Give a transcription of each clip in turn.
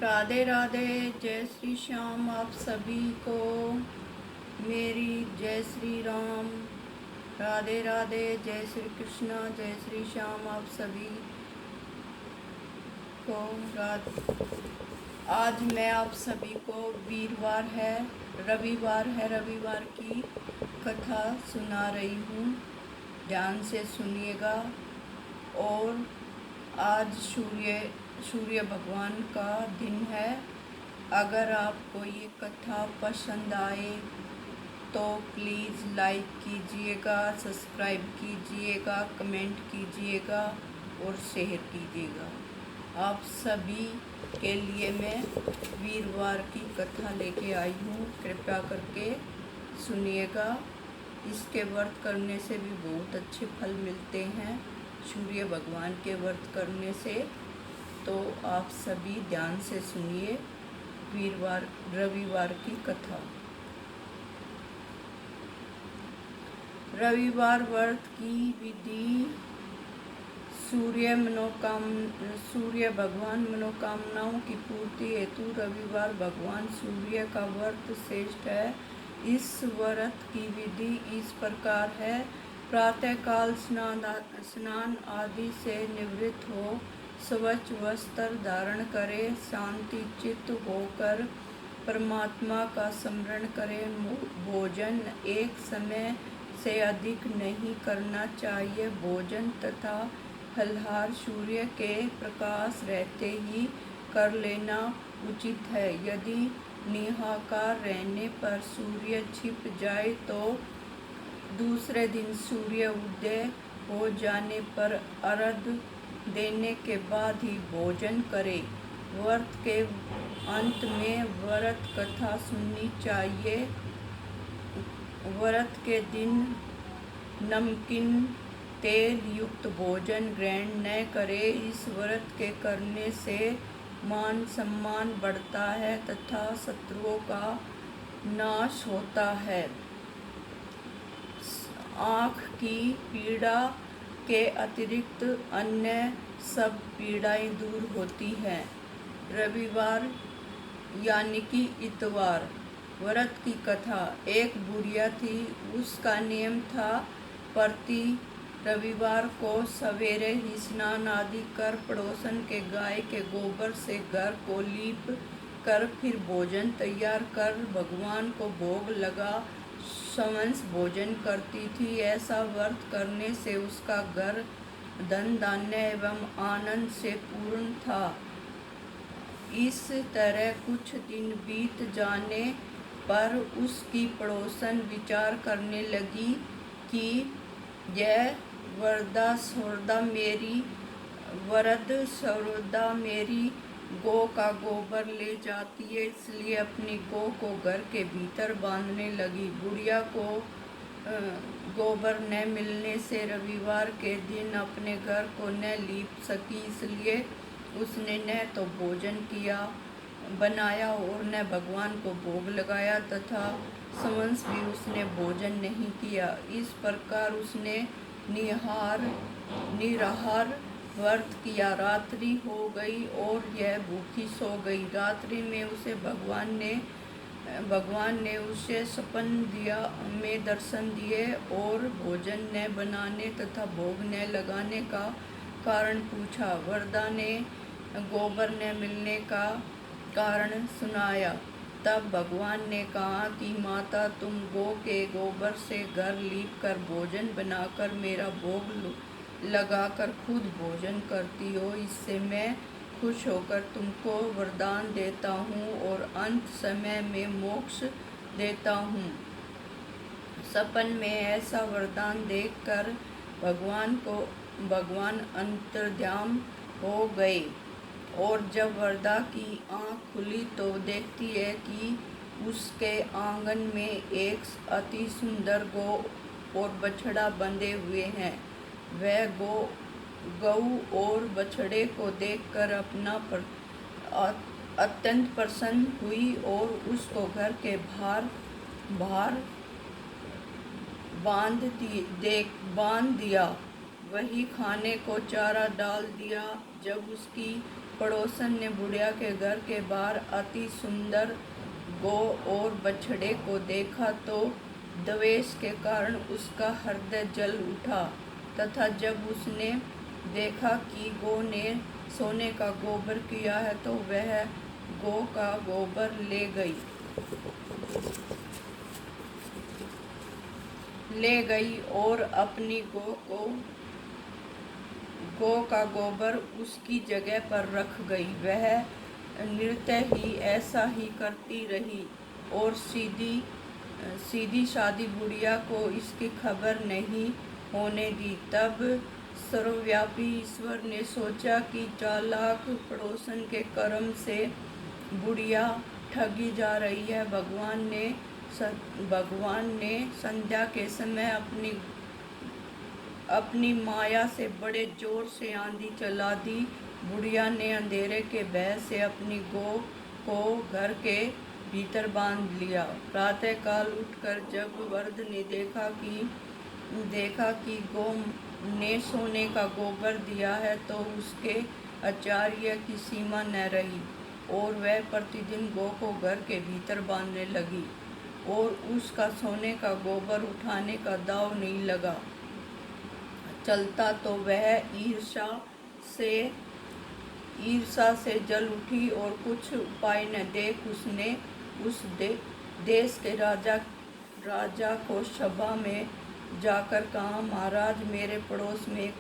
राधे राधे, जय श्री श्याम। आप सभी को मेरी जय श्री राम। राधे राधे, जय श्री कृष्णा, जय श्री श्याम। आप सभी को आज मैं आप सभी को रविवार की कथा सुना रही हूँ। ध्यान से सुनिएगा। और आज सूर्य भगवान का दिन है। अगर आपको ये कथा पसंद आए तो प्लीज़ लाइक कीजिएगा, सब्सक्राइब कीजिएगा, कमेंट कीजिएगा और शेयर कीजिएगा। आप सभी के लिए मैं वीरवार की कथा लेके आई हूँ। कृपया करके सुनिएगा। इसके व्रत करने से भी बहुत अच्छे फल मिलते हैं, सूर्य भगवान के व्रत करने से। तो आप सभी ध्यान से सुनिए रविवार की कथा। रविवार व्रत की विधि। सूर्य भगवान मनोकामनाओं की पूर्ति हेतु रविवार भगवान सूर्य का व्रत श्रेष्ठ है। इस व्रत की विधि इस प्रकार है। प्रातःकाल स्नान आदि से निवृत्त हो, स्वच्छ वस्त्र धारण करे, शांति चित्त होकर परमात्मा का स्मरण करें। भोजन एक समय से अधिक नहीं करना चाहिए। भोजन तथा फलहार सूर्य के प्रकाश रहते ही कर लेना उचित है। यदि निहाकार रहने पर सूर्य छिप जाए तो दूसरे दिन सूर्य उदय हो जाने पर अर्घ्य देने के बाद ही भोजन करें। व्रत के अंत में व्रत कथा सुननी चाहिए। व्रत के दिन नमकीन तेल युक्त भोजन ग्रहण न करें। इस व्रत के करने से मान सम्मान बढ़ता है तथा शत्रुओं का नाश होता है। आँख की पीड़ा के अतिरिक्त अन्य सब पीड़ाएं दूर होती हैं। रविवार यानी कि इतवार व्रत की कथा। एक बुढ़िया थी। उसका नियम था प्रति रविवार को सवेरे ही स्नान आदि कर पड़ोसन के गाय के गोबर से घर को लीप कर फिर भोजन तैयार कर भगवान को भोग लगा समंस भोजन करती थी। ऐसा व्रत करने से उसका घर धन धान्य एवं आनंद से पूर्ण था। इस तरह कुछ दिन बीत जाने पर उसकी पड़ोसन विचार करने लगी कि यह वरदा सौदा मेरी गौ का गोबर ले जाती है, इसलिए अपनी गौ को घर के भीतर बांधने लगी। बुढ़िया को गोबर न मिलने से रविवार के दिन अपने घर को न लीप सकी, इसलिए उसने न तो भोजन बनाया और न भगवान को भोग लगाया तथा समंस भी उसने भोजन नहीं किया। इस प्रकार उसने निराहार व्रत किया। रात्रि हो गई और यह भूखी सो गई। रात्रि में उसे भगवान ने उसे सपन में दर्शन दिए और भोजन न बनाने तथा भोग न लगाने का कारण पूछा। वरदा ने गोबर न मिलने का कारण सुनाया। तब भगवान ने कहा कि माता, तुम गौ के गोबर से घर लीप कर भोजन बनाकर मेरा भोग लगाकर खुद भोजन करती हो, इससे मैं खुश होकर तुमको वरदान देता हूँ और अंत समय में मोक्ष देता हूँ। सपन में ऐसा वरदान देखकर भगवान अंतर्ध्यान हो गए और जब वरदा की आँख खुली तो देखती है कि उसके आंगन में एक अति सुंदर गौ और बछड़ा बंधे हुए हैं। वह गऊ और बछड़े को देखकर अत्यंत प्रसन्न हुई और उसको घर के बाहर बांध दिया। वही खाने को चारा डाल दिया। जब उसकी पड़ोसन ने बुढ़िया के घर के बाहर अति सुंदर गौ और बछड़े को देखा तो द्वेष के कारण उसका हृदय जल उठा, तथा जब उसने देखा कि गौ ने सोने का गोबर किया है तो वह गौ का गोबर ले गई और अपनी गौ का गोबर उसकी जगह पर रख गई। वह निरंतर ही ऐसा ही करती रही और सीधी सादी बुढ़िया को इसकी खबर नहीं होने दी। तब सर्वव्यापी ईश्वर ने सोचा कि चालाक पड़ोसन के कर्म से बुढ़िया ठगी जा रही है। भगवान ने संध्या के समय अपनी माया से बड़े जोर से आंधी चला दी। बुढ़िया ने अंधेरे के भय से अपनी गौ को घर के भीतर बांध लिया। प्रातःकाल उठकर जब वृद्ध ने देखा कि गौ ने सोने का गोबर दिया है तो उसके आश्चर्य की सीमा न रही और वह प्रतिदिन गौ को घर के भीतर बांधने लगी और उसका सोने का गोबर उठाने का दांव नहीं लगा चलता तो वह ईर्षा से जल उठी और कुछ उपाय न देख उसने उस देश के राजा को सभा में जाकर कहा, महाराज, मेरे पड़ोस में एक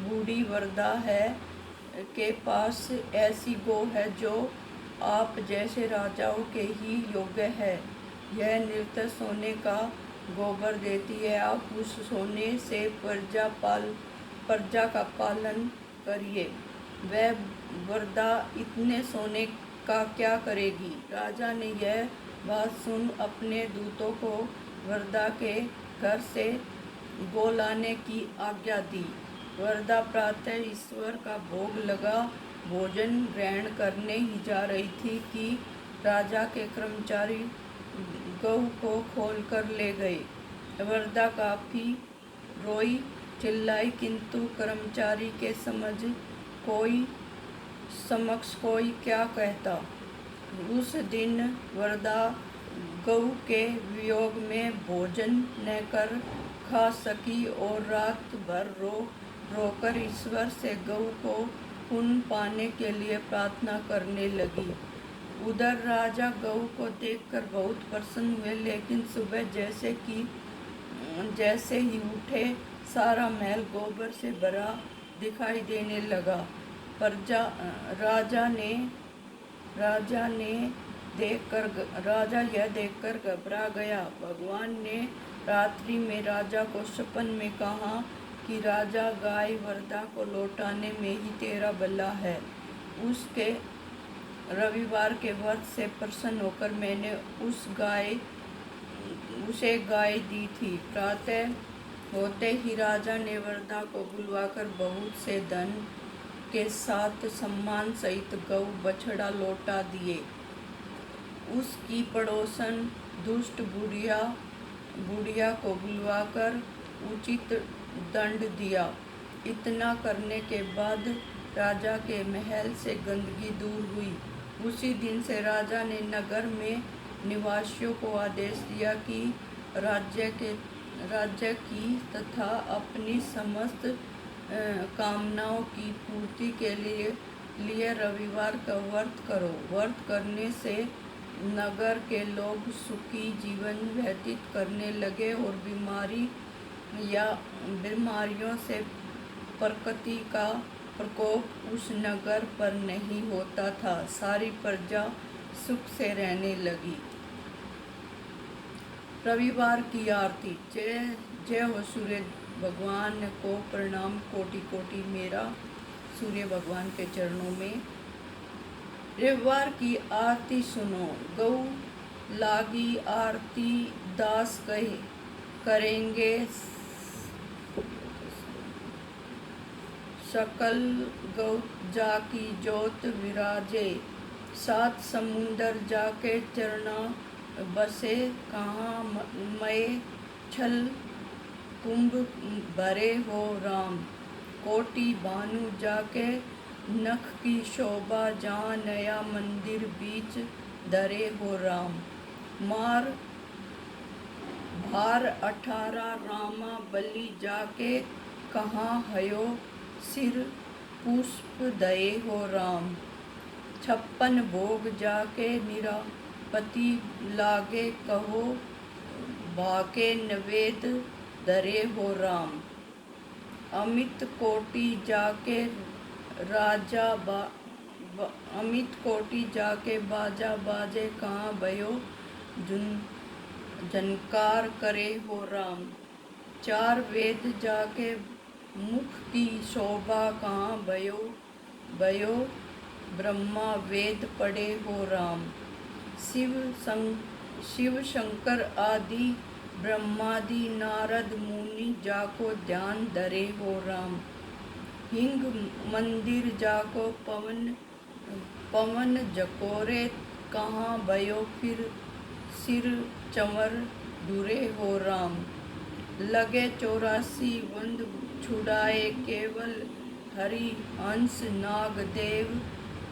बूढ़ी वृद्धा है के पास ऐसी गौ है जो आप जैसे राजाओं के ही योग्य है। यह निरंतर सोने का गोबर देती है। आप उस सोने से प्रजा का पालन करिए। वह वृद्धा इतने सोने का क्या करेगी? राजा ने यह बात सुन अपने दूतों को वृद्धा के घर से गौ लाने की आज्ञा दी। वृद्धा प्रातः ईश्वर का भोग लगा भोजन ग्रहण करने ही जा रही थी कि राजा के कर्मचारी गौ को खोलकर ले गए। वृद्धा काफी रोई चिल्लाई, किंतु कर्मचारी के समक्ष कोई क्या कहता। उस दिन वृद्धा गौ के वियोग में भोजन न कर खा सकी और रात भर रोकर ईश्वर से गौ को पुण्य पाने के लिए प्रार्थना करने लगी। उधर राजा गौ को देखकर बहुत प्रसन्न हुए, लेकिन सुबह जैसे ही उठे सारा महल गोबर से भरा दिखाई देने लगा। राजा यह देखकर घबरा गया। भगवान ने रात्रि में राजा को सपन में कहा कि राजा, गाय वृद्धा को लौटाने में ही तेरा भला है। उसके रविवार के व्रत से प्रसन्न होकर मैंने उसे गाय दी थी। प्रातः होते ही राजा ने वृद्धा को बुलवाकर बहुत से धन के साथ सम्मान सहित गौ बछड़ा लौटा दिए। उसकी पड़ोसन दुष्ट बुढ़िया को बुलवाकर उचित दंड दिया। इतना करने के बाद राजा के महल से गंदगी दूर हुई। उसी दिन से राजा ने नगर में निवासियों को आदेश दिया कि राज्य की तथा अपनी समस्त कामनाओं की पूर्ति के लिए रविवार का व्रत करो। व्रत करने से नगर के लोग सुखी जीवन व्यतीत करने लगे और बीमारियों से प्रकृति का प्रकोप उस नगर पर नहीं होता था। सारी प्रजा सुख से रहने लगी। रविवार की आरती। जय हो सूर्य भगवान को प्रणाम कोटि कोटि मेरा सूर्य भगवान के चरणों में। रविवार की आरती सुनो। गौ लागी आरती दास करेंगे सकल गौ जाकी जोत विराजे। सात समुंदर जाके चरना बसे, कहाँ मैं छल कुंभ भरे हो राम। कोटि भानु जाके नख की शोभा, जहाँ नया मंदिर बीच धरे हो राम। मार भार 18 रामा बलि जाके, कहाँ हयो सिर पुष्प दये हो राम। 56 भोग जाके निरापति लागे, कहो भाके नवेद धरे हो राम। अमित कोटि जाके बाजा बाजे, कहाँ भयो झनकार करे हो राम। 4 वेद जाके मुख की शोभा, कहाँ भयो ब्रह्मा वेद पढ़े हो राम। शिव शंकर आदि ब्रह्मादि नारद मुनि, जाको ध्यान धरे हो राम। हिंग मंदिर जाको पवन जकोरे, कहाँ भयो फिर सिर चंवर ढुरे हो राम। लगे 84 वंद छुड़ाए, केवल हरि हंस नाग देव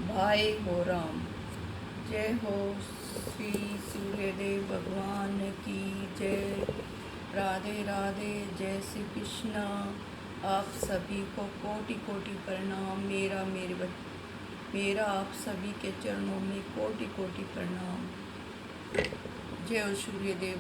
भाए हो राम। जय हो श्री सूर्यदेव भगवान की जय। राधे राधे, जय श्री कृष्णा। आप सभी को कोटि कोटि प्रणाम। मेरा आप सभी के चरणों में कोटि कोटि प्रणाम। जय हो सूर्यदेव।